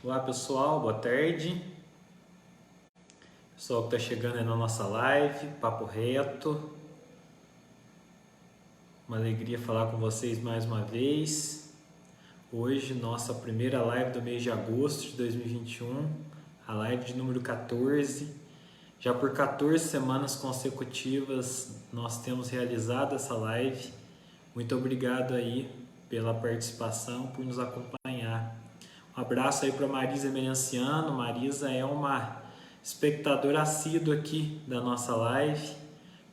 Olá pessoal, boa tarde. Pessoal que está chegando aí na nossa live, Papo Reto. Uma alegria falar com vocês mais uma vez. Hoje, nossa primeira live do mês de agosto de 2021, a live de número 14. Já por 14 semanas consecutivas nós temos realizado essa live. Muito obrigado aí pela participação, por nos acompanhar. Um abraço aí para Marisa Emerenciano. Marisa é uma espectadora assídua aqui da nossa live.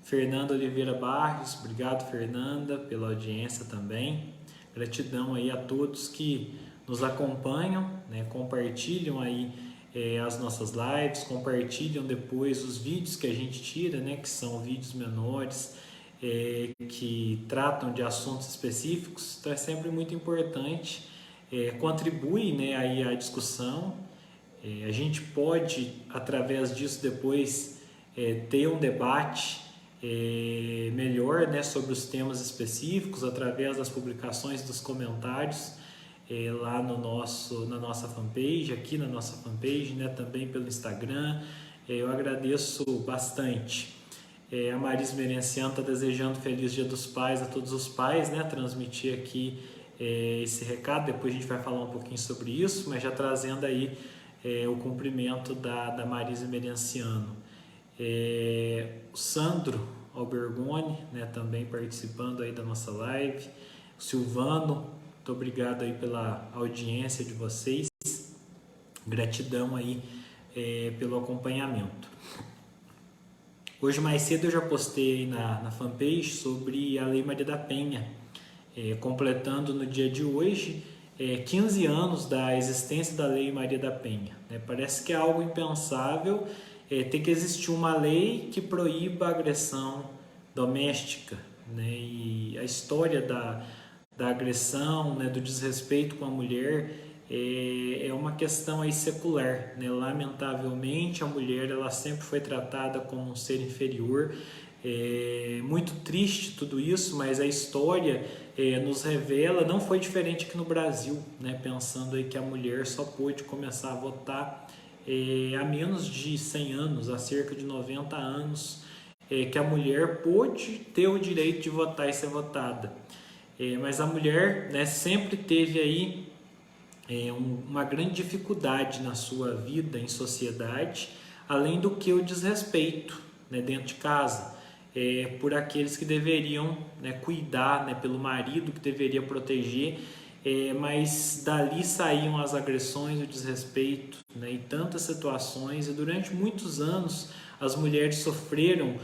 Fernanda Oliveira Barros, obrigado Fernanda pela audiência também. Gratidão aí a todos que nos acompanham, né? Compartilham aí as nossas lives, compartilham depois os vídeos que a gente tira, né? Que são vídeos menores, que tratam de assuntos específicos. Então é sempre muito importante. Contribui, né, aí a discussão. A gente pode, através disso, depois ter um debate melhor, né, sobre os temas específicos, através das publicações, dos comentários lá no na nossa fanpage, aqui na nossa fanpage, né, também pelo Instagram. Eu agradeço bastante. A Marisa Merenciano está desejando Feliz Dia dos Pais a todos os pais, né, transmitir aqui esse recado. Depois a gente vai falar um pouquinho sobre isso, mas já trazendo aí o cumprimento da Marisa Merenciano. O Sandro Albergoni, né, também participando aí da nossa live. O Silvano, muito obrigado aí pela audiência de vocês. Gratidão aí pelo acompanhamento. Hoje mais cedo eu já postei aí na fanpage sobre a Lei Maria da Penha, completando no dia de hoje 15 anos da existência da Lei Maria da Penha. Parece que é algo impensável ter que existir uma lei que proíba a agressão doméstica, né? E a história da agressão, né, do desrespeito com a mulher é uma questão aí secular, né? Lamentavelmente a mulher ela sempre foi tratada como um ser inferior. Muito triste tudo isso, mas a história nos revela, não foi diferente aqui no Brasil, né? Pensando aí que a mulher só pôde começar a votar há menos de 100 anos, há cerca de 90 anos, que a mulher pôde ter o direito de votar e ser votada. Mas a mulher, né, sempre teve aí uma grande dificuldade na sua vida em sociedade, além do que o desrespeito, né, dentro de casa, por aqueles que deveriam, né, cuidar, né, pelo marido que deveria proteger, mas dali saíam as agressões, o desrespeito, né, e tantas situações, e durante muitos anos as mulheres sofreram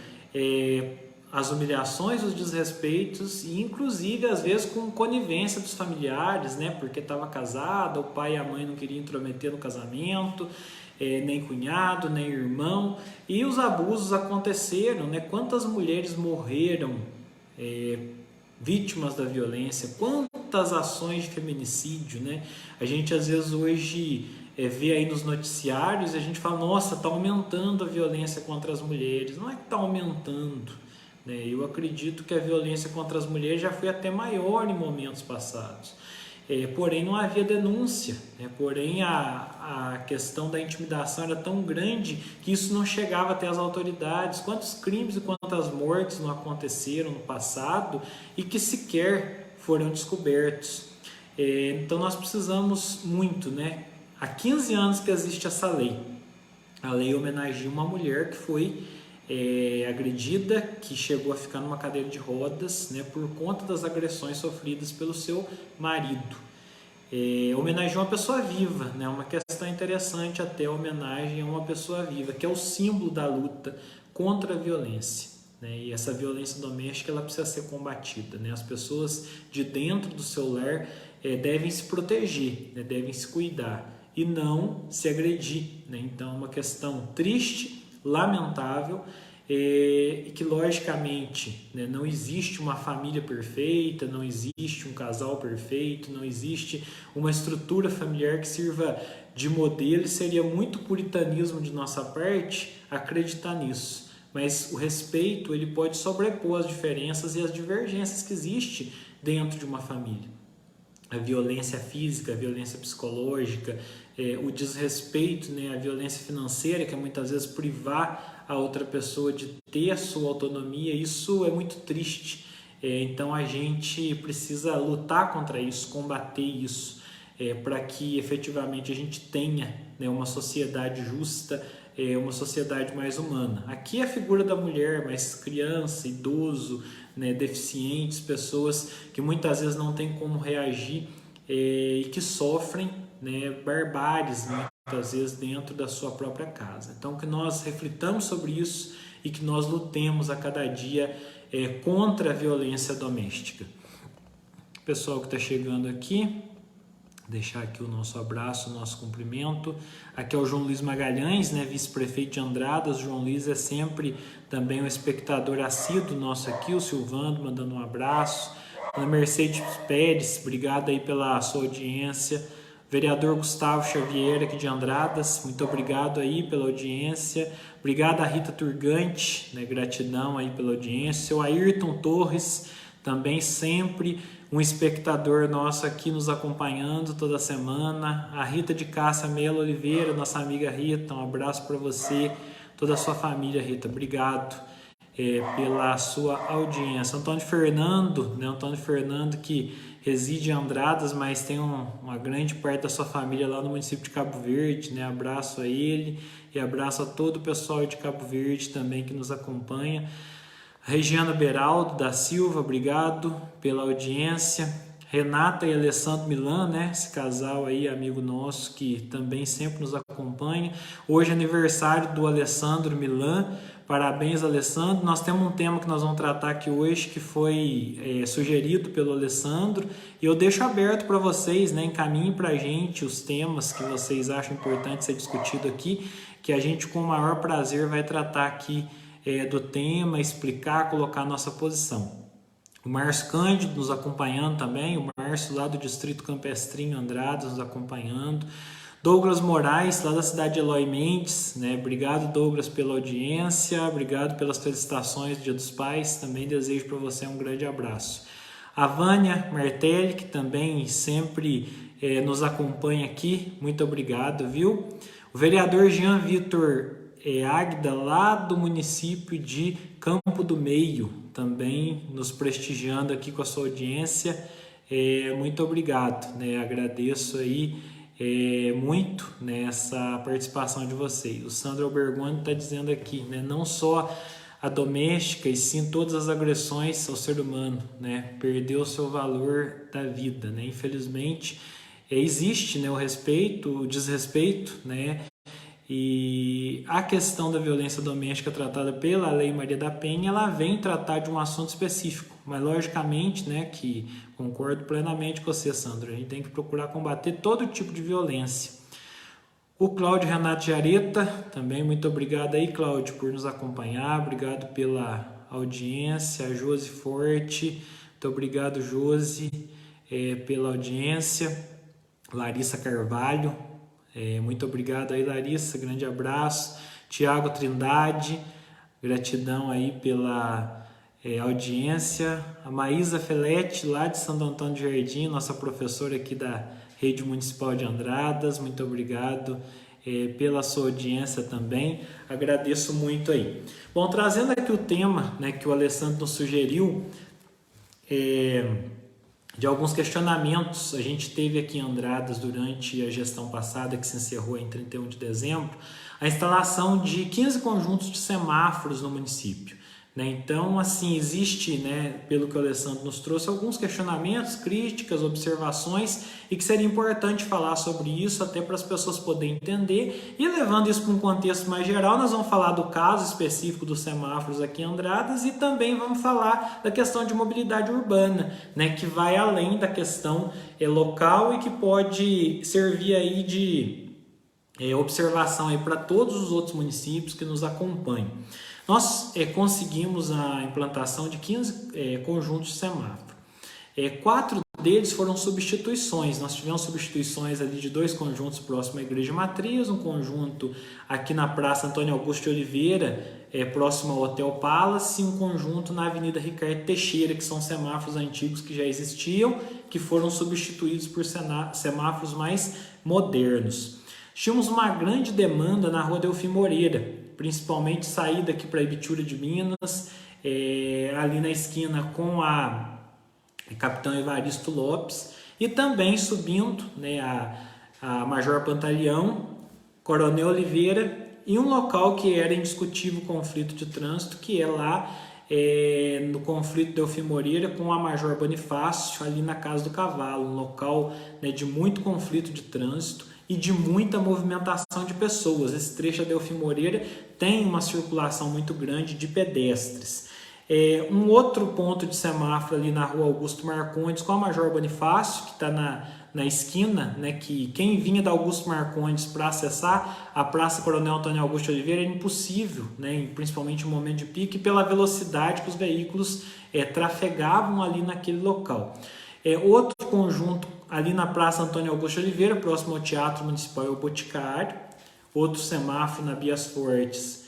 as humilhações, os desrespeitos, e inclusive às vezes com conivência dos familiares, né, porque estava casada, o pai e a mãe não queriam intrometer no casamento, nem cunhado, nem irmão, e os abusos aconteceram, né? Quantas mulheres morreram vítimas da violência, quantas ações de feminicídio, né? A gente às vezes hoje vê aí nos noticiários e a gente fala, nossa, está aumentando a violência contra as mulheres. Não é que está aumentando, né? Eu acredito que a violência contra as mulheres já foi até maior em momentos passados. Porém não havia denúncia, né? Porém a questão da intimidação era tão grande que isso não chegava até as autoridades. Quantos crimes e quantas mortes não aconteceram no passado e que sequer foram descobertos. Então nós precisamos muito, né? Há 15 anos que existe essa lei. A lei homenageia uma mulher que foi agredida, que chegou a ficar numa cadeira de rodas, né, por conta das agressões sofridas pelo seu marido. Homenageia uma pessoa viva, né, uma questão interessante até a homenagem a uma pessoa viva, que é o símbolo da luta contra a violência, né, e essa violência doméstica ela precisa ser combatida, né, as pessoas de dentro do seu lar devem se proteger, né, devem se cuidar e não se agredir, né, então é uma questão triste, lamentável, e que logicamente, né, não existe uma família perfeita, não existe um casal perfeito, não existe uma estrutura familiar que sirva de modelo, e seria muito puritanismo de nossa parte acreditar nisso, mas o respeito ele pode sobrepor as diferenças e as divergências que existem dentro de uma família. a violência física, a violência psicológica, o desrespeito, né, a violência financeira, que é muitas vezes privar a outra pessoa de ter a sua autonomia. Isso é muito triste. Então a gente precisa lutar contra isso, combater isso, para que efetivamente a gente tenha, né, uma sociedade justa, uma sociedade mais humana. Aqui a figura da mulher, mas criança, idoso, né, deficientes, pessoas que muitas vezes não têm como reagir e que sofrem, né, barbáries muitas vezes dentro da sua própria casa. Então que nós reflitamos sobre isso e que nós lutemos a cada dia contra a violência doméstica. Pessoal que está chegando aqui, deixar aqui o nosso abraço, o nosso cumprimento. Aqui é o João Luiz Magalhães, né, vice-prefeito de Andradas. O João Luiz é sempre também um espectador assíduo nosso aqui. O Silvando mandando um abraço. A Mercedes Pérez, obrigado aí pela sua audiência. Vereador Gustavo Xavier aqui de Andradas, muito obrigado aí pela audiência. Obrigado a Rita Turgante, né, gratidão aí pela audiência. O Ayrton Torres, também sempre um espectador nosso aqui nos acompanhando toda semana. A Rita de Cássia Melo Oliveira, nossa amiga Rita, um abraço para você, toda a sua família, Rita, obrigado pela sua audiência. Antônio Fernando, né, Antônio Fernando que reside em Andradas, mas tem uma grande parte da sua família lá no município de Cabo Verde, né, abraço a ele e abraço a todo o pessoal de Cabo Verde também que nos acompanha. Regiana Beraldo da Silva, obrigado pela audiência. Renata e Alessandro Milan, né? Esse casal aí, amigo nosso, que também sempre nos acompanha. Hoje é aniversário do Alessandro Milan. Parabéns, Alessandro. Nós temos um tema que nós vamos tratar aqui hoje, que foi sugerido pelo Alessandro. E eu deixo aberto para vocês, né? Encaminhem para a gente os temas que vocês acham importante ser discutido aqui, que a gente, com o maior prazer, vai tratar aqui do tema, explicar, colocar a nossa posição. O Márcio Cândido nos acompanhando também, o Márcio lá do Distrito Campestrinho Andradas nos acompanhando. Douglas Moraes, lá da cidade de Eloy Mendes, né? Obrigado, Douglas, pela audiência, obrigado pelas felicitações do Dia dos Pais, também desejo para você um grande abraço. A Vânia Martelli, que também sempre nos acompanha aqui, muito obrigado, viu? O vereador Jean Vitor Águida, lá do município de Campo do Meio, também nos prestigiando aqui com a sua audiência. Muito obrigado, né? Agradeço aí muito, né, essa participação de vocês. O Sandro Albergoni está dizendo aqui, né, não só a doméstica, e sim todas as agressões ao ser humano, né, perdeu o seu valor da vida, né? Infelizmente existe, né, o respeito, o desrespeito, né? E a questão da violência doméstica tratada pela Lei Maria da Penha, ela vem tratar de um assunto específico, mas logicamente, né, que concordo plenamente com você, Sandro, a gente tem que procurar combater todo tipo de violência. O Cláudio Renato Jareta, também muito obrigado aí, Cláudio, por nos acompanhar, obrigado pela audiência. A Josi Forte, muito obrigado, Josi, pela audiência. Larissa Carvalho, muito obrigado aí, Larissa, grande abraço. Tiago Trindade, gratidão aí pela audiência. A Maísa Felete, lá de Santo Antônio de Jardim, nossa professora aqui da Rede Municipal de Andradas, muito obrigado pela sua audiência também, agradeço muito aí. Bom, trazendo aqui o tema, né, que o Alessandro nos sugeriu, de alguns questionamentos. A gente teve aqui em Andradas, durante a gestão passada, que se encerrou em 31 de dezembro, a instalação de 15 conjuntos de semáforos no município, né? Então, assim, existe, né, pelo que o Alessandro nos trouxe, alguns questionamentos, críticas, observações, e que seria importante falar sobre isso, até para as pessoas poderem entender. E levando isso para um contexto mais geral, nós vamos falar do caso específico dos semáforos aqui em Andradas e também vamos falar da questão de mobilidade urbana, né, que vai além da questão local e que pode servir aí de observação aí para todos os outros municípios que nos acompanham. Nós conseguimos a implantação de 15 conjuntos de semáforo. 4 deles foram substituições. Nós tivemos substituições ali de 2 conjuntos próximo à Igreja Matriz, um conjunto aqui na Praça Antônio Augusto de Oliveira, próximo ao Hotel Palace, e um conjunto na Avenida Ricardo Teixeira, que são semáforos antigos que já existiam que foram substituídos por semáforos mais modernos. Tínhamos uma grande demanda na rua Delfim Moreira, principalmente saída aqui para Ibitura de Minas, ali na esquina com a Capitão Evaristo Lopes, e também subindo, né, a Major Pantaleão, Coronel Oliveira, e um local que era indiscutível conflito de trânsito, que é lá no conflito Delfim Moreira com a Major Bonifácio, ali na Casa do Cavalo, um local, né, de muito conflito de trânsito e de muita movimentação de pessoas. Esse trecho da Delfim Moreira tem uma circulação muito grande de pedestres. Um outro ponto de semáforo ali na rua Augusto Marcondes com a Major Bonifácio, que está na esquina, né, que quem vinha da Augusto Marcondes para acessar a Praça Coronel Antônio Augusto de Oliveira era impossível, né, principalmente no momento de pique, pela velocidade que os veículos trafegavam ali naquele local. Outro conjunto ali na Praça Antônio Augusto de Oliveira, próximo ao Teatro Municipal e ao Boticário. Outro semáforo na Bias Fortes,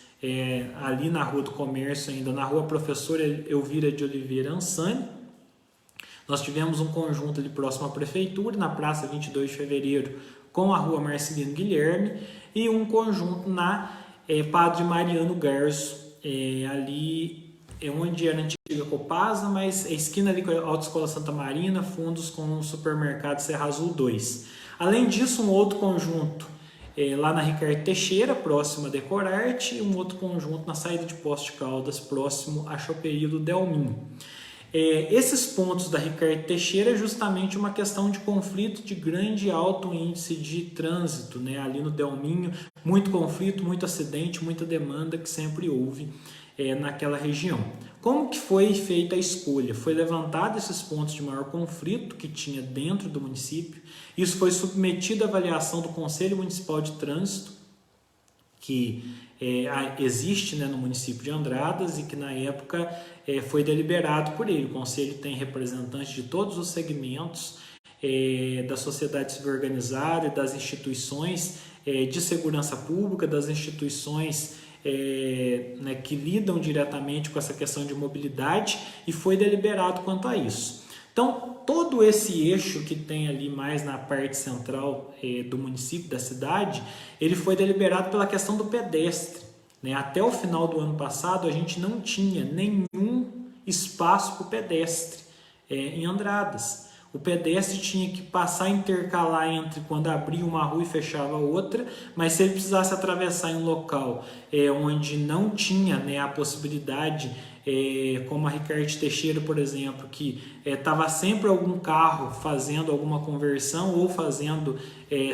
ali na Rua do Comércio, ainda na Rua Professora Elvira de Oliveira Ansani. Nós tivemos um conjunto ali próximo à Prefeitura, na Praça 22 de Fevereiro, com a Rua Marcelino Guilherme, e um conjunto na Padre Mariano Garço, ali onde era a antiga Copasa, mas a esquina ali com a Autoescola Santa Marina, fundos com o supermercado Serra Azul 2. Além disso, um outro conjunto lá na Ricardo Teixeira, próximo a Decorarte, e um outro conjunto na saída de Poços de Caldas, próximo à Choperia do Delminho. Esses pontos da Ricardo Teixeira é justamente uma questão de conflito de grande e alto índice de trânsito, né? Ali no Delminho, muito conflito, muito acidente, muita demanda que sempre houve naquela região. Como que foi feita a escolha? Foi levantado esses pontos de maior conflito que tinha dentro do município. Isso foi submetido à avaliação do Conselho Municipal de Trânsito, que existe, né, no município de Andradas, e que na época foi deliberado por ele. O Conselho tem representantes de todos os segmentos da sociedade civil organizada e das instituições de segurança pública, das instituições né, que lidam diretamente com essa questão de mobilidade, e foi deliberado quanto a isso. Então, todo esse eixo que tem ali mais na parte central do município, da cidade, ele foi deliberado pela questão do pedestre, né? Até o final do ano passado, a gente não tinha nenhum espaço para o pedestre em Andradas. O pedestre tinha que passar a intercalar entre quando abria uma rua e fechava outra, mas se ele precisasse atravessar em um local onde não tinha, né, a possibilidade, como a Ricardo Teixeira, por exemplo, que estava sempre algum carro fazendo alguma conversão ou fazendo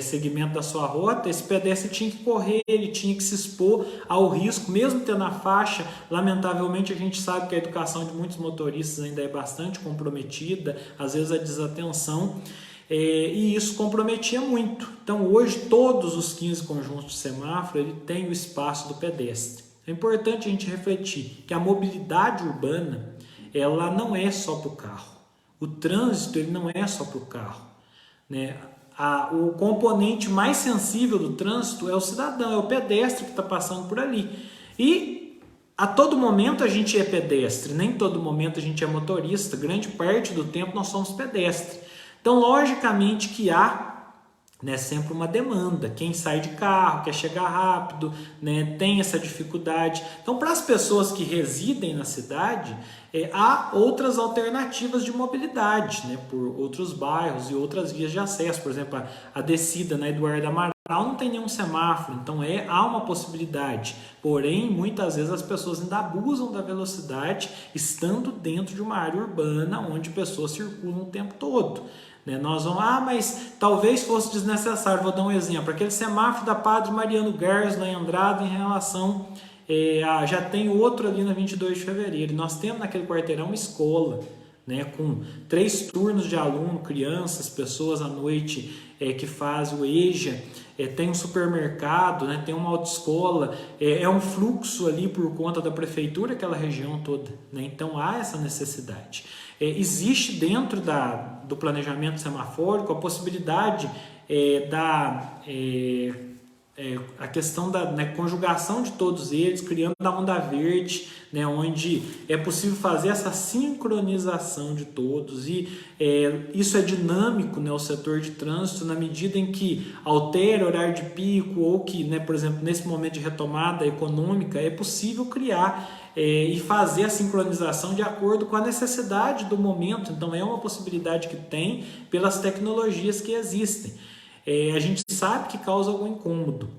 segmento da sua rota, esse pedestre tinha que correr, ele tinha que se expor ao risco, mesmo tendo a faixa. Lamentavelmente, a gente sabe que a educação de muitos motoristas ainda é bastante comprometida, às vezes a desatenção, e isso comprometia muito. Então, hoje, todos os 15 conjuntos de semáforo, ele tem o espaço do pedestre. É importante a gente refletir que a mobilidade urbana, ela não é só para o carro. O trânsito, ele não é só para o carro, né? O componente mais sensível do trânsito é o cidadão, é o pedestre que está passando por ali. E a todo momento a gente é pedestre, nem todo momento a gente é motorista. Grande parte do tempo nós somos pedestre. Então, logicamente que há, né, sempre uma demanda. Quem sai de carro, quer chegar rápido, né, tem essa dificuldade. Então, para as pessoas que residem na cidade, há outras alternativas de mobilidade, né, por outros bairros e outras vias de acesso. Por exemplo, a descida na Eduardo Amaral não tem nenhum semáforo, então há uma possibilidade. Porém, muitas vezes as pessoas ainda abusam da velocidade, estando dentro de uma área urbana onde pessoas circulam o tempo todo. Nós vamos, mas talvez fosse desnecessário. Vou dar um exemplo, aquele semáforo da Padre Mariano Garço lá em Andrada, em relação, já tem outro ali na 22 de fevereiro, nós temos naquele quarteirão uma escola, né, com 3 turnos de aluno, crianças, pessoas à noite que fazem o EJA, tem um supermercado, né, tem uma autoescola, um fluxo ali por conta da prefeitura, aquela região toda, né, então há essa necessidade. Existe dentro do planejamento semafórico a possibilidade a questão da, né, conjugação de todos eles, criando a onda verde, né, onde é possível fazer essa sincronização de todos e isso é dinâmico, né, o setor de trânsito, na medida em que altera o horário de pico ou que, né, por exemplo, nesse momento de retomada econômica, é possível criar e fazer a sincronização de acordo com a necessidade do momento. Então é uma possibilidade que tem pelas tecnologias que existem. A gente sabe que causa algum incômodo,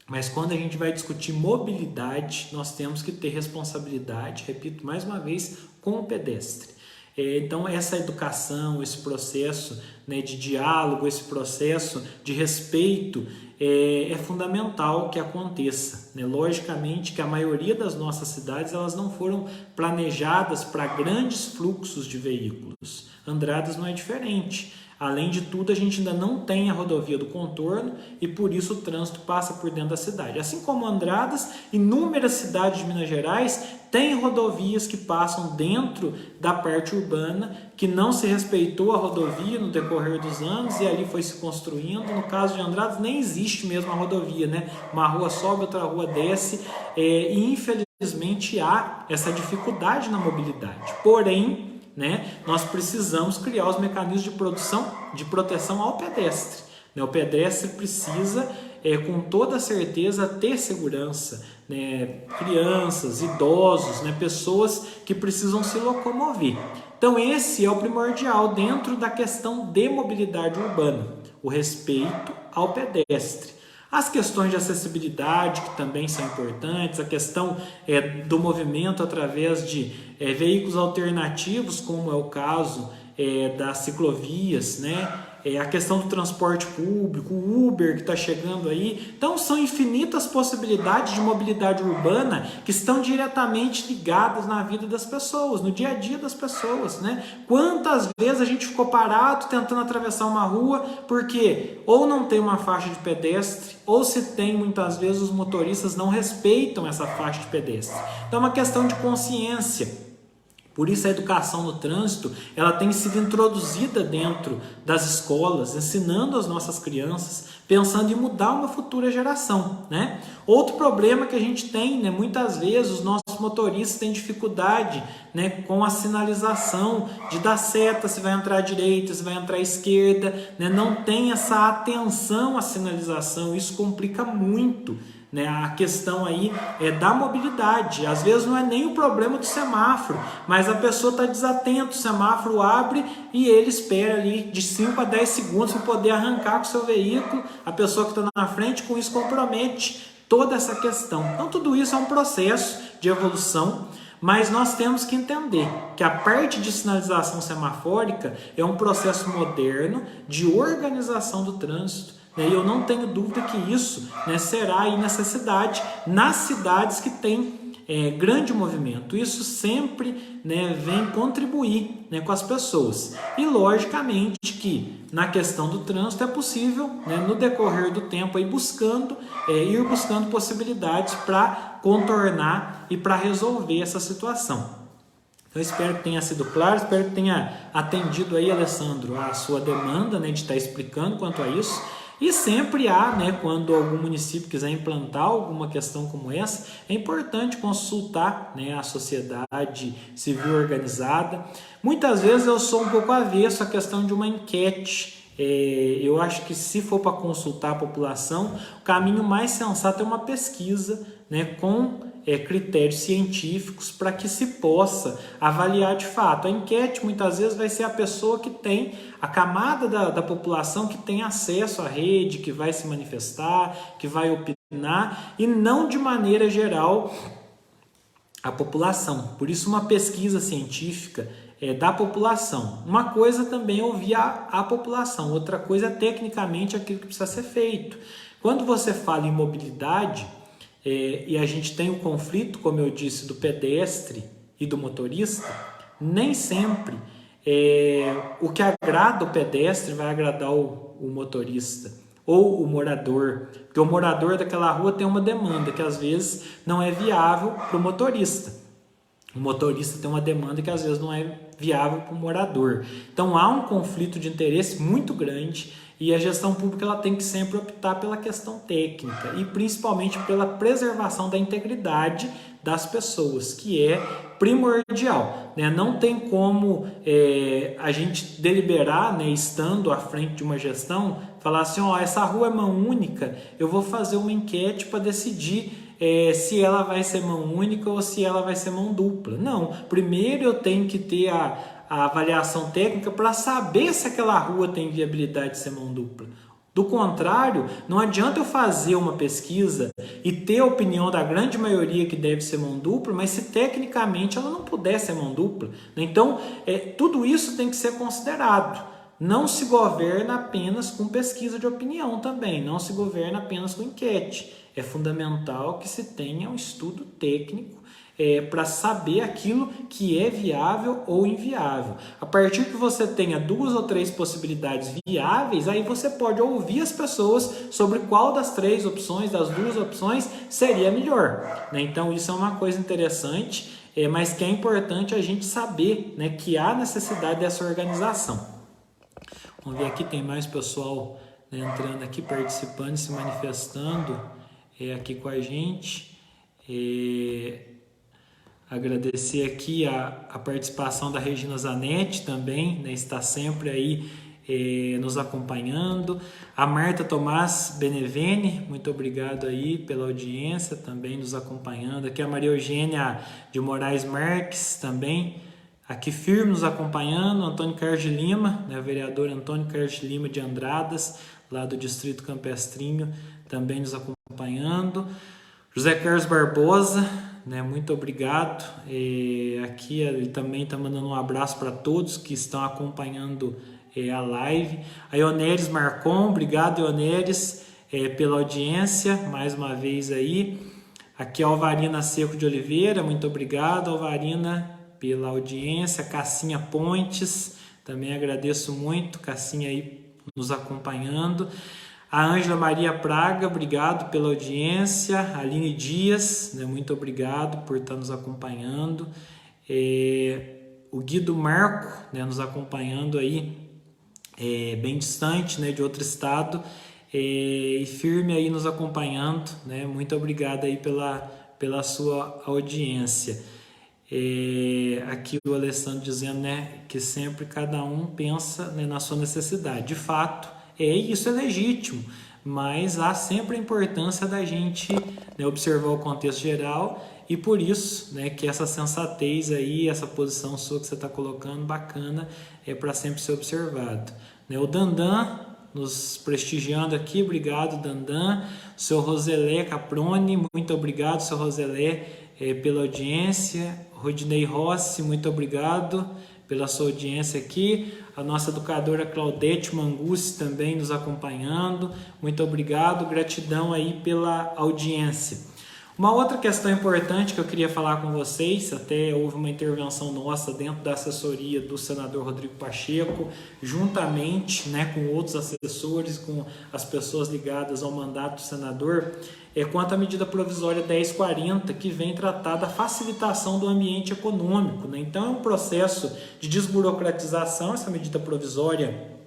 mas quando a gente vai discutir mobilidade, nós temos que ter responsabilidade, repito mais uma vez, com o pedestre. Então essa educação, esse processo, né, de diálogo, esse processo de respeito é fundamental que aconteça, né? Logicamente que a maioria das nossas cidades elas não foram planejadas para grandes fluxos de veículos. Andradas não é diferente. Além de tudo, a gente ainda não tem a rodovia do contorno e por isso o trânsito passa por dentro da cidade. Assim como Andradas, inúmeras cidades de Minas Gerais têm rodovias que passam dentro da parte urbana, que não se respeitou a rodovia no decorrer dos anos e ali foi se construindo. No caso de Andradas, nem existe mesmo a rodovia, né? Uma rua sobe, outra rua desce e infelizmente há essa dificuldade na mobilidade. Porém, né, nós precisamos criar os mecanismos de proteção ao pedestre. Né? O pedestre precisa, com toda certeza, ter segurança. Né? Crianças, idosos, né? Pessoas que precisam se locomover. Então esse é o primordial dentro da questão de mobilidade urbana, o respeito ao pedestre. As questões de acessibilidade, que também são importantes, a questão do movimento através de veículos alternativos, como é o caso das ciclovias, né? A questão do transporte público, o Uber que está chegando aí. Então são infinitas possibilidades de mobilidade urbana que estão diretamente ligadas na vida das pessoas, no dia a dia das pessoas, né? Quantas vezes a gente ficou parado tentando atravessar uma rua porque ou não tem uma faixa de pedestre, ou se tem, muitas vezes os motoristas não respeitam essa faixa de pedestre. Então é uma questão de consciência. Por isso a educação no trânsito ela tem sido introduzida dentro das escolas, ensinando as nossas crianças, pensando em mudar uma futura geração. Né? Outro problema que a gente tem, né, muitas vezes os nossos motoristas têm dificuldade, né, com a sinalização de dar seta, se vai entrar à direita, se vai entrar à esquerda, né? Não tem essa atenção à sinalização, isso complica muito. Né, a questão aí da mobilidade. Às vezes não é nem o problema do semáforo, mas a pessoa está desatenta, o semáforo abre e ele espera ali de 5 a 10 segundos para poder arrancar com o seu veículo, a pessoa que está na frente, com isso compromete toda essa questão. Então tudo isso é um processo de evolução, mas nós temos que entender que a parte de sinalização semafórica é um processo moderno de organização do trânsito. E eu não tenho dúvida que isso, né, será aí necessidade nas cidades que têm grande movimento. Isso sempre, né, vem contribuir, né, com as pessoas. E logicamente que na questão do trânsito é possível, né, no decorrer do tempo, aí ir buscando possibilidades para contornar e para resolver essa situação. Então espero que tenha sido claro, espero que tenha atendido aí, Alessandro, a sua demanda, né, de estar explicando quanto a isso. E sempre há, né, quando algum município quiser implantar alguma questão como essa, é importante consultar, né, a sociedade civil organizada. Muitas vezes eu sou um pouco avesso à questão de uma enquete. Eu acho que se for para consultar a população, o caminho mais sensato é uma pesquisa, né, com critérios científicos para que se possa avaliar de fato. A enquete muitas vezes vai ser a pessoa que tem, a camada da população que tem acesso à rede, que vai se manifestar, que vai opinar, e não de maneira geral a população. Por isso uma pesquisa científica da população. Uma coisa também é ouvir a população, outra coisa é tecnicamente aquilo que precisa ser feito. Quando você fala em mobilidade, e a gente tem um conflito, como eu disse, do pedestre e do motorista, nem sempre o que agrada o pedestre vai agradar o motorista ou o morador, porque o morador daquela rua tem uma demanda que às vezes não é viável para o motorista. o motorista tem uma demanda que às vezes não é viável para o morador. Então há um conflito de interesse muito grande e a gestão pública ela tem que sempre optar pela questão técnica e principalmente pela preservação da integridade das pessoas, que é primordial, né? Não tem como a gente deliberar, né, estando à frente de uma gestão, falar assim, ó, essa rua é mão única, eu vou fazer uma enquete para decidir se ela vai ser mão única ou se ela vai ser mão dupla. Não, primeiro eu tenho que ter a avaliação técnica para saber se aquela rua tem viabilidade de ser mão dupla. Do contrário, não adianta eu fazer uma pesquisa e ter a opinião da grande maioria que deve ser mão dupla, mas se tecnicamente ela não puder ser mão dupla. Então, tudo isso tem que ser considerado. Não se governa apenas com pesquisa de opinião também, não se governa apenas com enquete. É fundamental que se tenha um estudo técnico para saber aquilo que é viável ou inviável. A partir que você tenha 2 ou 3 possibilidades viáveis, aí você pode ouvir as pessoas sobre qual das 3 opções, das 2 opções, seria melhor, né? Então isso é uma coisa interessante, mas que é importante a gente saber, né, que há necessidade dessa organização. Vamos ver aqui, tem mais pessoal, né, entrando aqui, participando e se manifestando aqui com a gente. Agradecer aqui a participação da Regina Zanetti também, né, está sempre aí nos acompanhando. A Marta Tomás Benevene, muito obrigado aí pela audiência, também nos acompanhando. Aqui a Maria Eugênia de Moraes Marques também, aqui firme nos acompanhando. Antônio Carlos de Lima, né, o vereador Antônio Carlos de Lima de Andradas, lá do Distrito Campestrinho, também nos acompanhando. José Carlos Barbosa, né, muito obrigado. Aqui ele também está mandando um abraço para todos que estão acompanhando a live. A Ioneres Marcon, obrigado Ioneres pela audiência, mais uma vez aí. Aqui a Alvarina Seco de Oliveira, muito obrigado Alvarina pela audiência. Cassinha Pontes, também agradeço muito, Cassinha aí nos acompanhando. A Ângela Maria Praga, obrigado pela audiência. A Aline Dias, né, muito obrigado por estar nos acompanhando. O Guido Marco, né, nos acompanhando aí, bem distante, né, de outro estado, e firme aí nos acompanhando, né, muito obrigado aí pela sua audiência. Aqui o Alessandro dizendo, né, que sempre cada um pensa, né, na sua necessidade. De fato, isso é legítimo, mas há sempre a importância da gente, né, observar o contexto geral e por isso, né, que essa sensatez aí, essa posição sua que você está colocando, bacana, para sempre ser observado. Né, o Dandan nos prestigiando aqui, obrigado Dandan. O seu Roselé Caproni, muito obrigado, seu Roselé, pela audiência. Rodinei Rossi, muito obrigado pela sua audiência aqui. A nossa educadora Claudete Mangucci também nos acompanhando. Muito obrigado, gratidão aí pela audiência. Uma outra questão importante que eu queria falar com vocês, até houve uma intervenção nossa dentro da assessoria do senador Rodrigo Pacheco, juntamente, né, com outros assessores, com as pessoas ligadas ao mandato do senador, quanto à medida provisória 1040, que vem tratar da facilitação do ambiente econômico, né? Então é um processo de desburocratização, essa medida provisória.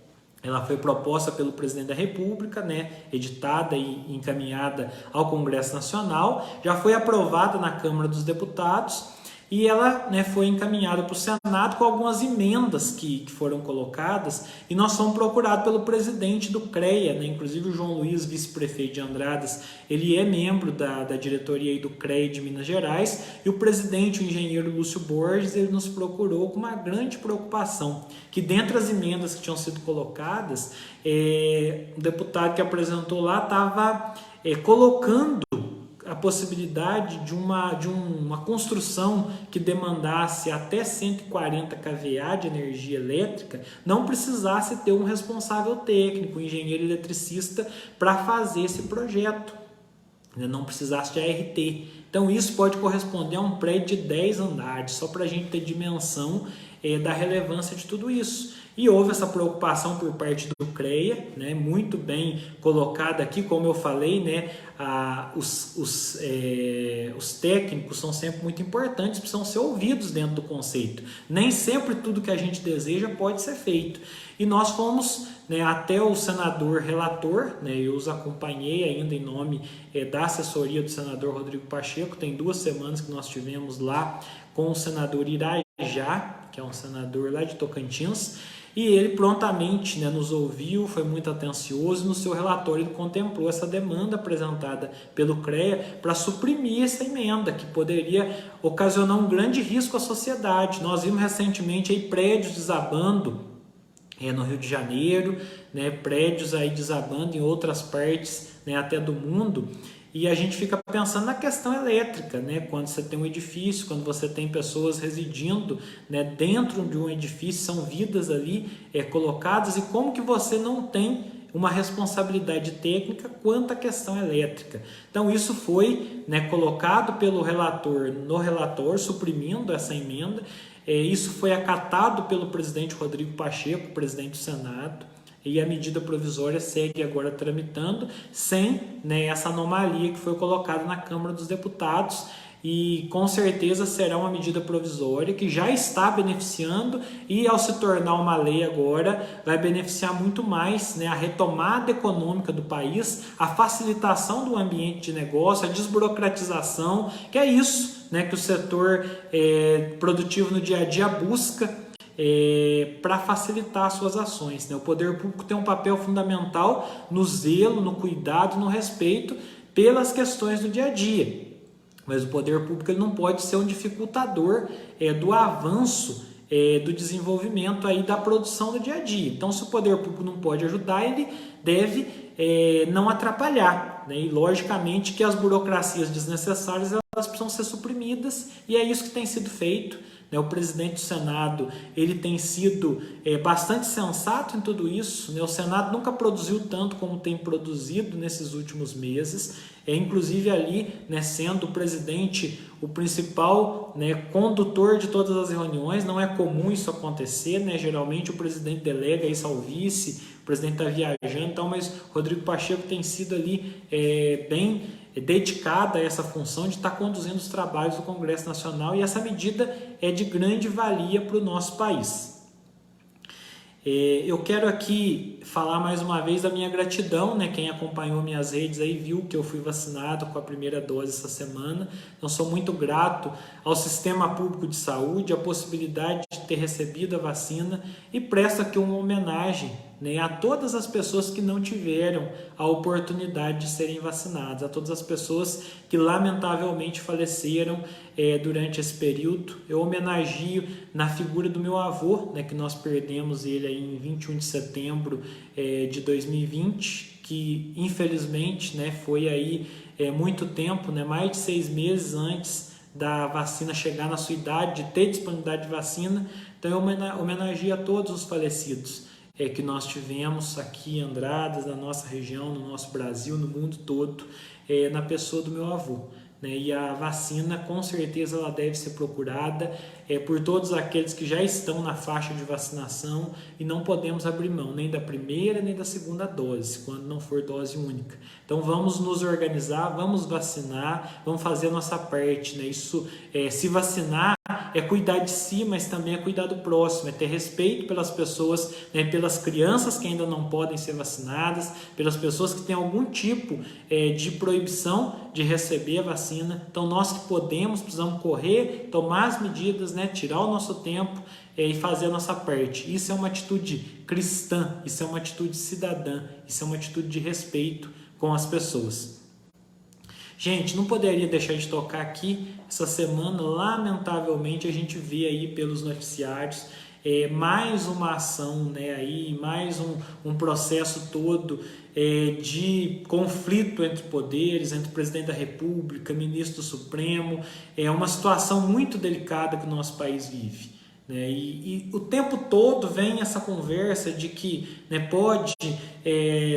Ela foi proposta pelo presidente da República, né, editada e encaminhada ao Congresso Nacional, já foi aprovada na Câmara dos Deputados e ela, né, foi encaminhada para o Senado com algumas emendas que foram colocadas e nós fomos procurados pelo presidente do CREA, né, inclusive o João Luiz, vice-prefeito de Andradas, ele é membro da diretoria aí do CREA de Minas Gerais e o presidente, o engenheiro Lúcio Borges, ele nos procurou com uma grande preocupação, que dentre as emendas que tinham sido colocadas, o deputado que apresentou lá estava colocando a possibilidade de uma construção que demandasse até 140 kVA de energia elétrica, não precisasse ter um responsável técnico, um engenheiro eletricista, para fazer esse projeto, não precisasse de ART. Então isso pode corresponder a um prédio de 10 andares, só para a gente ter dimensão da relevância de tudo isso. E houve essa preocupação por parte do CREA, né, muito bem colocada aqui, como eu falei, né, os técnicos são sempre muito importantes, precisam ser ouvidos dentro do conceito. Nem sempre tudo que a gente deseja pode ser feito. E nós fomos, né, até o senador relator, né, eu os acompanhei ainda em nome da assessoria do senador Rodrigo Pacheco, tem 2 semanas que nós tivemos lá com o senador Irajá, que é um senador lá de Tocantins, e ele prontamente, né, nos ouviu, foi muito atencioso, no seu relatório ele contemplou essa demanda apresentada pelo CREA para suprimir essa emenda, que poderia ocasionar um grande risco à sociedade. Nós vimos recentemente aí prédios desabando no Rio de Janeiro, né, prédios aí desabando em outras partes, né, até do mundo, e a gente fica pensando na questão elétrica, né? Quando você tem um edifício, quando você tem pessoas residindo, né, dentro de um edifício, são vidas ali colocadas, e como que você não tem uma responsabilidade técnica quanto à questão elétrica. Então isso foi, né, colocado pelo relator no relatório, suprimindo essa emenda. Isso foi acatado pelo presidente Rodrigo Pacheco, presidente do Senado, e a medida provisória segue agora tramitando sem, né, essa anomalia que foi colocada na Câmara dos Deputados, e com certeza será uma medida provisória que já está beneficiando, e ao se tornar uma lei agora vai beneficiar muito mais, né, a retomada econômica do país, a facilitação do ambiente de negócio, a desburocratização, que é isso, né, que o setor produtivo no dia a dia busca para facilitar suas ações, né? O poder público tem um papel fundamental no zelo, no cuidado, no respeito pelas questões do dia a dia. Mas o poder público ele não pode ser um dificultador do avanço, do desenvolvimento aí da produção do dia a dia. Então, se o poder público não pode ajudar, ele deve não atrapalhar, né? E logicamente que as burocracias desnecessárias elas precisam ser suprimidas, e é isso que tem sido feito. O presidente do Senado ele tem sido bastante sensato em tudo isso, né? O Senado nunca produziu tanto como tem produzido nesses últimos meses, inclusive ali, né, sendo o presidente o principal, né, condutor de todas as reuniões. Não é comum isso acontecer, né? Geralmente o presidente delega isso ao vice, o presidente está viajando, então, mas Rodrigo Pacheco tem sido ali bem dedicada a essa função de estar conduzindo os trabalhos do Congresso Nacional, e essa medida é de grande valia para o nosso país. Eu quero aqui falar mais uma vez da minha gratidão, né? Quem acompanhou minhas redes aí viu que eu fui vacinado com a primeira dose essa semana. Então sou muito grato ao Sistema Público de Saúde, a possibilidade de ter recebido a vacina, e presto aqui uma homenagem, né, a todas as pessoas que não tiveram a oportunidade de serem vacinadas, a todas as pessoas que lamentavelmente faleceram durante esse período. Eu homenagio na figura do meu avô, né, que nós perdemos ele aí em 21 de setembro de 2020, que infelizmente, né, foi aí muito tempo, né, mais de 6 meses antes da vacina chegar na sua idade, de ter disponibilidade de vacina. Então eu homenagio a todos os falecidos que nós tivemos aqui em Andradas, na nossa região, no nosso Brasil, no mundo todo, na pessoa do meu avô, né? E a vacina, com certeza, ela deve ser procurada por todos aqueles que já estão na faixa de vacinação, e não podemos abrir mão nem da primeira nem da segunda dose, quando não for dose única. Então vamos nos organizar, vamos vacinar, vamos fazer a nossa parte, né? Isso, se vacinar é cuidar de si, mas também é cuidar do próximo, é ter respeito pelas pessoas, né, pelas crianças que ainda não podem ser vacinadas, pelas pessoas que têm algum tipo de proibição de receber a vacina. Então nós que podemos, precisamos correr, tomar as medidas, né, tirar o nosso tempo e fazer a nossa parte. Isso é uma atitude cristã, isso é uma atitude cidadã, isso é uma atitude de respeito com as pessoas. Gente, não poderia deixar de tocar aqui. Essa semana, lamentavelmente, a gente vê aí pelos noticiários mais uma ação, né, aí, mais um processo todo de conflito entre poderes, entre o presidente da República, ministro do Supremo. É uma situação muito delicada que o nosso país vive, né? E o tempo todo vem essa conversa de que, né, pode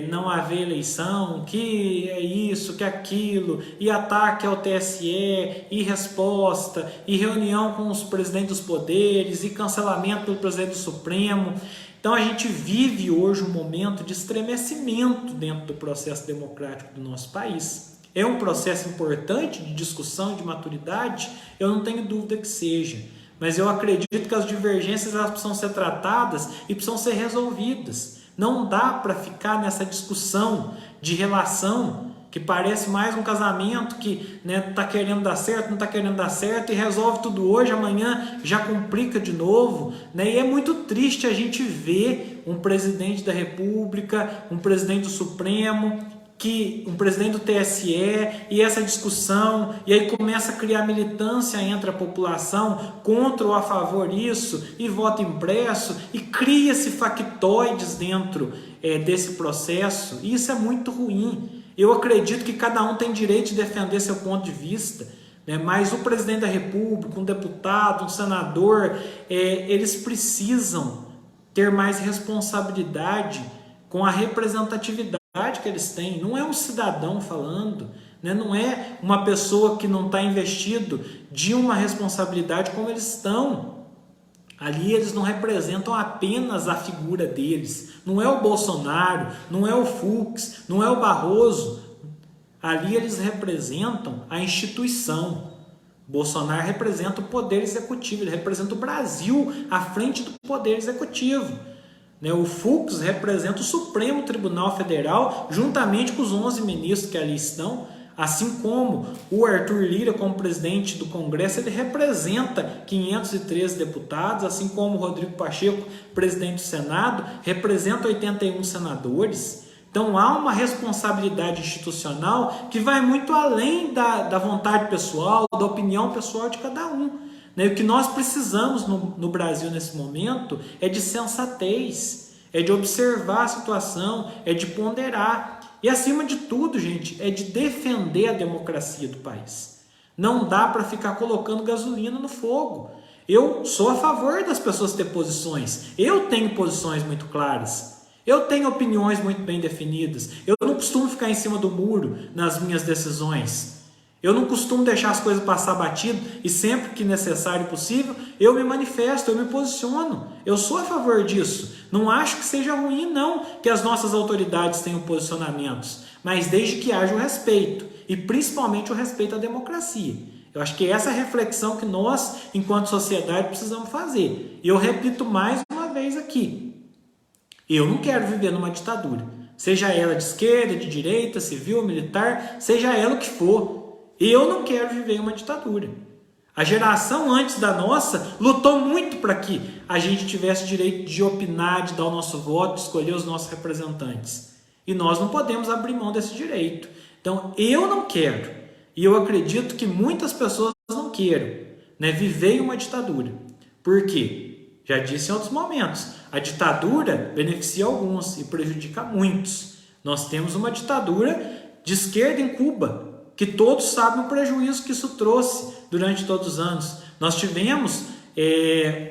não haver eleição, que é isso, que é aquilo, e ataque ao TSE, e resposta, e reunião com os presidentes dos poderes, e cancelamento pelo presidente do Supremo. Então a gente vive hoje um momento de estremecimento dentro do processo democrático do nosso país. É um processo importante de discussão, de maturidade? Eu não tenho dúvida que seja. Mas eu acredito que as divergências elas precisam ser tratadas e precisam ser resolvidas. Não dá para ficar nessa discussão de relação que parece mais um casamento que, né, tá querendo dar certo, não está querendo dar certo e resolve tudo hoje, amanhã já complica de novo, né? E é muito triste a gente ver um presidente da República, um presidente do Supremo, um presidente do TSE e essa discussão, e aí começa a criar militância entre a população contra ou a favor disso, e voto impresso, e cria-se factoides dentro desse processo, e isso é muito ruim. Eu acredito que cada um tem direito de defender seu ponto de vista, né? Mas o presidente da República, um deputado, um senador, eles precisam ter mais responsabilidade com a representatividade que eles têm. Não é um cidadão falando, né? Não é uma pessoa que não está investido de uma responsabilidade como eles estão. Ali eles não representam apenas a figura deles. Não é o Bolsonaro, não é o Fux, não é o Barroso. Ali eles representam a instituição. Bolsonaro representa o poder executivo, ele representa o Brasil à frente do poder executivo. O Fux representa o Supremo Tribunal Federal, juntamente com os 11 ministros que ali estão, assim como o Arthur Lira, como presidente do Congresso, ele representa 513 deputados, assim como o Rodrigo Pacheco, presidente do Senado, representa 81 senadores. Então há uma responsabilidade institucional que vai muito além da vontade pessoal, da opinião pessoal de cada um. O que nós precisamos no Brasil nesse momento é de sensatez, é de observar a situação, é de ponderar. E acima de tudo, gente, é de defender a democracia do país. Não dá para ficar colocando gasolina no fogo. Eu sou a favor das pessoas ter posições. Eu tenho posições muito claras. Eu tenho opiniões muito bem definidas. Eu não costumo ficar em cima do muro nas minhas decisões. Eu não costumo deixar as coisas passar batido e sempre que necessário e possível, eu me manifesto, eu me posiciono. Eu sou a favor disso. Não acho que seja ruim, não, que as nossas autoridades tenham posicionamentos, mas desde que haja o respeito, e principalmente o respeito à democracia. Eu acho que essa é a reflexão que nós, enquanto sociedade, precisamos fazer. E eu repito mais uma vez aqui, eu não quero viver numa ditadura, seja ela de esquerda, de direita, civil, militar, seja ela o que for. Eu não quero viver em uma ditadura. A geração antes da nossa lutou muito para que a gente tivesse direito de opinar, de dar o nosso voto, de escolher os nossos representantes. E nós não podemos abrir mão desse direito. Então, eu não quero, e eu acredito que muitas pessoas não queiram, viver em uma ditadura. Por quê? Já disse em outros momentos, a ditadura beneficia alguns e prejudica muitos. Nós temos uma ditadura de esquerda em Cuba, que todos sabem o prejuízo que isso trouxe durante todos os anos. Nós tivemos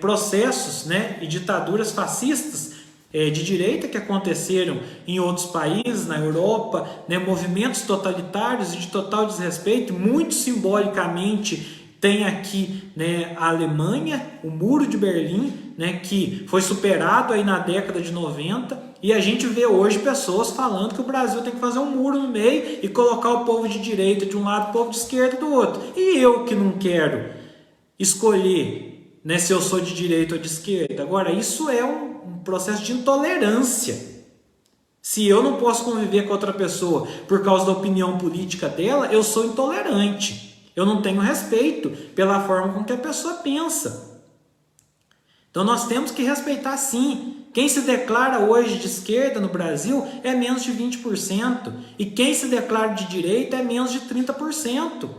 processos e ditaduras fascistas de direita que aconteceram em outros países, na Europa, movimentos totalitários e de total desrespeito. Muito simbolicamente tem aqui a Alemanha, o Muro de Berlim, que foi superado aí na década de 90, e a gente vê hoje pessoas falando que o Brasil tem que fazer um muro no meio e colocar o povo de direita de um lado e o povo de esquerda do outro. E eu que não quero escolher se eu sou de direita ou de esquerda. Agora, isso é um processo de intolerância. Se eu não posso conviver com outra pessoa por causa da opinião política dela, eu sou intolerante. Eu não tenho respeito pela forma com que a pessoa pensa. Então nós temos que respeitar sim. Quem se declara hoje de esquerda no Brasil é menos de 20%. E quem se declara de direita é menos de 30%.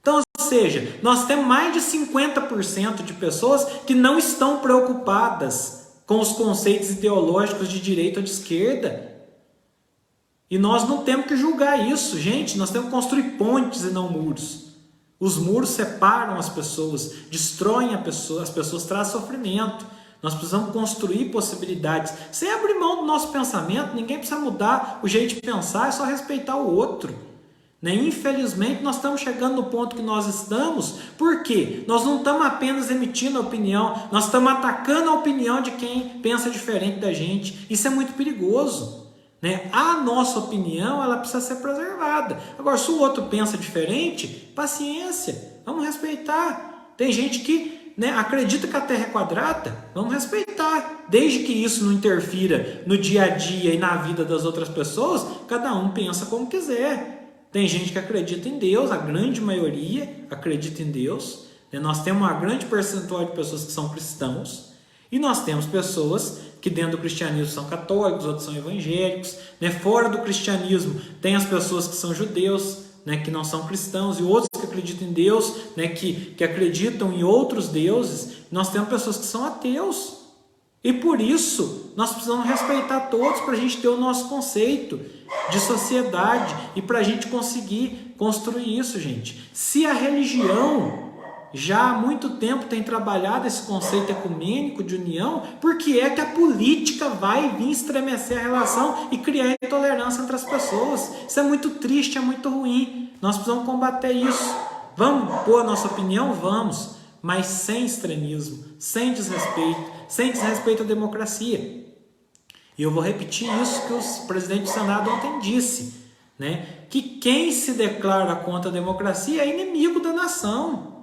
Então, ou seja, nós temos mais de 50% de pessoas que não estão preocupadas com os conceitos ideológicos de direita ou de esquerda. E nós não temos que julgar isso, gente. Nós temos que construir pontes e não muros. Os muros separam as pessoas, destroem as pessoas, trazem sofrimento. Nós precisamos construir possibilidades. Sem abrir mão do nosso pensamento, ninguém precisa mudar o jeito de pensar, é só respeitar o outro. Infelizmente, nós estamos chegando no ponto que nós estamos, porque nós não estamos apenas emitindo a opinião, nós estamos atacando a opinião de quem pensa diferente da gente. Isso é muito perigoso. A nossa opinião, ela precisa ser preservada. Agora, se o outro pensa diferente, paciência, vamos respeitar. Tem gente que acredita que a Terra é quadrada, vamos respeitar. Desde que isso não interfira no dia a dia e na vida das outras pessoas, cada um pensa como quiser. Tem gente que acredita em Deus, a grande maioria acredita em Deus. Nós temos uma grande percentual de pessoas que são cristãos, e nós temos pessoas que dentro do cristianismo são católicos, outros são evangélicos. Fora do cristianismo tem as pessoas que são judeus, que não são cristãos, e outros que acreditam em Deus, que acreditam em outros deuses. Nós temos pessoas que são ateus. E por isso, nós precisamos respeitar todos para a gente ter o nosso conceito de sociedade e para a gente conseguir construir isso, gente. Se a religião já há muito tempo tem trabalhado esse conceito ecumênico de união, por que é que a política vai vir estremecer a relação e criar intolerância entre as pessoas? Isso é muito triste, é muito ruim. Nós precisamos combater isso. Vamos pôr a nossa opinião? Vamos, mas sem extremismo, sem desrespeito à democracia. E eu vou repetir isso que o presidente do Senado ontem disse, que quem se declara contra a democracia é inimigo da nação.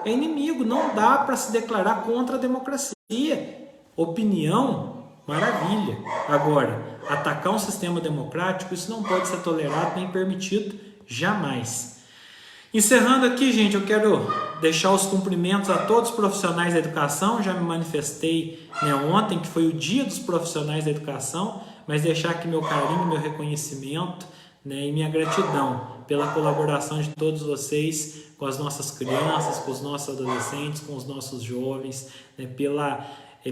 É inimigo, não dá para se declarar contra a democracia. Opinião, maravilha. Agora, atacar um sistema democrático, isso não pode ser tolerado nem permitido, jamais. Encerrando aqui, gente, eu quero deixar os cumprimentos a todos os profissionais da educação. Já me manifestei ontem, que foi o dia dos profissionais da educação, mas deixar aqui meu carinho, meu reconhecimento e minha gratidão pela colaboração de todos vocês com as nossas crianças, com os nossos adolescentes, com os nossos jovens,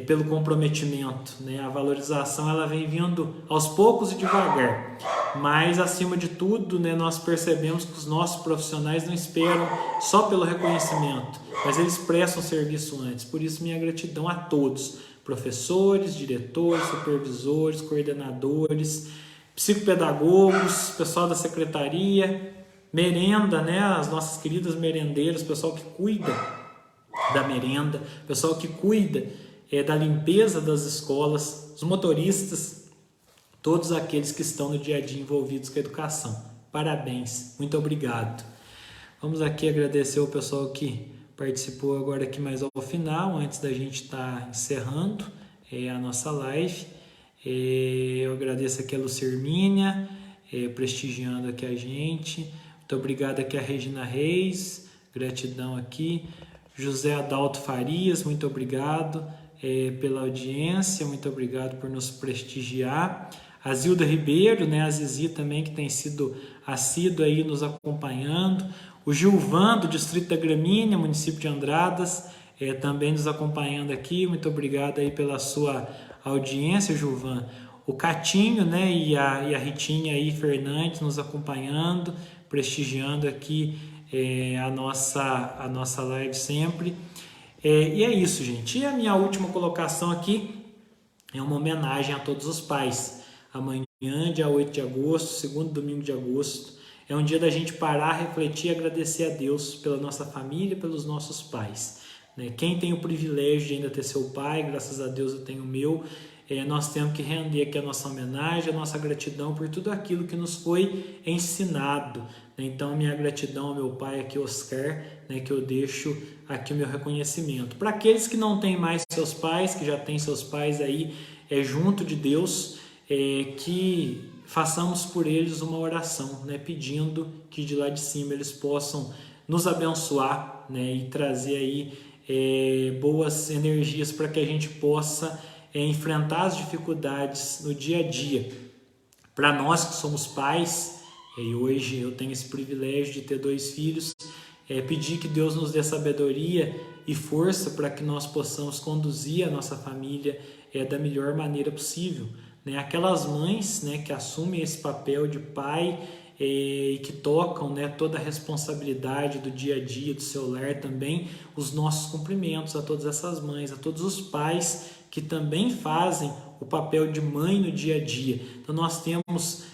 pelo comprometimento. A valorização ela vem vindo aos poucos e devagar, mas acima de tudo nós percebemos que os nossos profissionais não esperam só pelo reconhecimento, mas eles prestam serviço antes. Por isso minha gratidão a todos, professores, diretores, supervisores, coordenadores, psicopedagogos, pessoal da secretaria, merenda, as nossas queridas merendeiras, pessoal que cuida da merenda, pessoal que cuida da limpeza das escolas, os motoristas, todos aqueles que estão no dia a dia envolvidos com a educação. Parabéns, muito obrigado. Vamos aqui agradecer o pessoal que participou agora aqui mais ao final, antes da gente estar encerrando a nossa live. Eu agradeço aqui a Lucirmínia, prestigiando aqui a gente. Muito obrigado aqui a Regina Reis, gratidão aqui. José Adalto Farias, muito obrigado pela audiência, muito obrigado por nos prestigiar. A Zilda Ribeiro, a Zizi também, que tem sido assíduo aí nos acompanhando. O Gilvan, do Distrito da Gramínea, município de Andradas, também nos acompanhando aqui. Muito obrigado aí pela sua audiência, Gilvan. O Catinho, e a Ritinha aí, Fernandes, nos acompanhando, prestigiando aqui a nossa live sempre. E é isso, gente. E a minha última colocação aqui é uma homenagem a todos os pais. Amanhã, dia 8 de agosto, segundo domingo de agosto, é um dia da gente parar, refletir e agradecer a Deus pela nossa família, pelos nossos pais. Quem tem o privilégio de ainda ter seu pai, graças a Deus eu tenho o meu, nós temos que render aqui a nossa homenagem, a nossa gratidão por tudo aquilo que nos foi ensinado. Então, minha gratidão ao meu pai aqui, Oscar, que eu deixo aqui o meu reconhecimento. Para aqueles que não têm mais seus pais, que já têm seus pais aí junto de Deus, que façamos por eles uma oração, pedindo que de lá de cima eles possam nos abençoar, e trazer aí boas energias para que a gente possa enfrentar as dificuldades no dia a dia. Para nós que somos pais, e hoje eu tenho esse privilégio de ter 2 filhos, pedir que Deus nos dê sabedoria e força para que nós possamos conduzir a nossa família da melhor maneira possível. Aquelas mães que assumem esse papel de pai e que tocam, né, toda a responsabilidade do dia a dia do seu lar também, os nossos cumprimentos a todas essas mães, a todos os pais que também fazem o papel de mãe no dia a dia. Então nós temos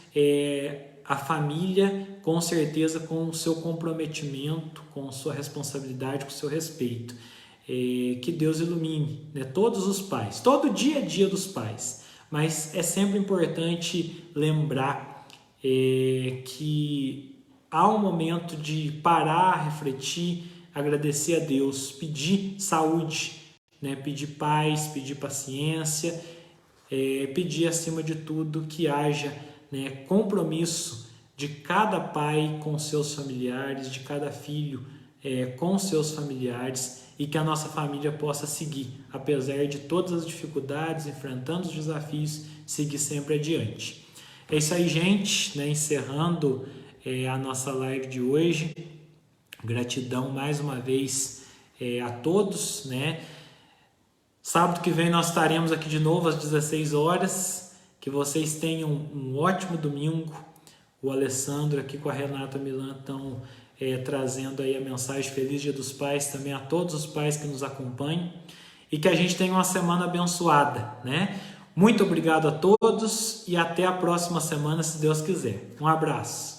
a família com certeza com o seu comprometimento, com sua responsabilidade, com o seu respeito. Que Deus ilumine, né, todos os pais, todo o dia a dia dos pais. Mas é sempre importante lembrar que há um momento de parar, refletir, agradecer a Deus, pedir saúde, né? Pedir paz, pedir paciência, pedir acima de tudo que haja, né, compromisso de cada pai com seus familiares, de cada filho com seus familiares, e que a nossa família possa seguir, apesar de todas as dificuldades, enfrentando os desafios, seguir sempre adiante. É isso aí, gente, né? Encerrando a nossa live de hoje. Gratidão mais uma vez a todos, né? Sábado que vem nós estaremos aqui de novo às 16 horas. Que vocês tenham um ótimo domingo. O Alessandro aqui com a Renata Milan estão trazendo aí a mensagem Feliz Dia dos Pais também a todos os pais que nos acompanham. E que a gente tenha uma semana abençoada, né? Muito obrigado a todos e até a próxima semana, se Deus quiser. Um abraço.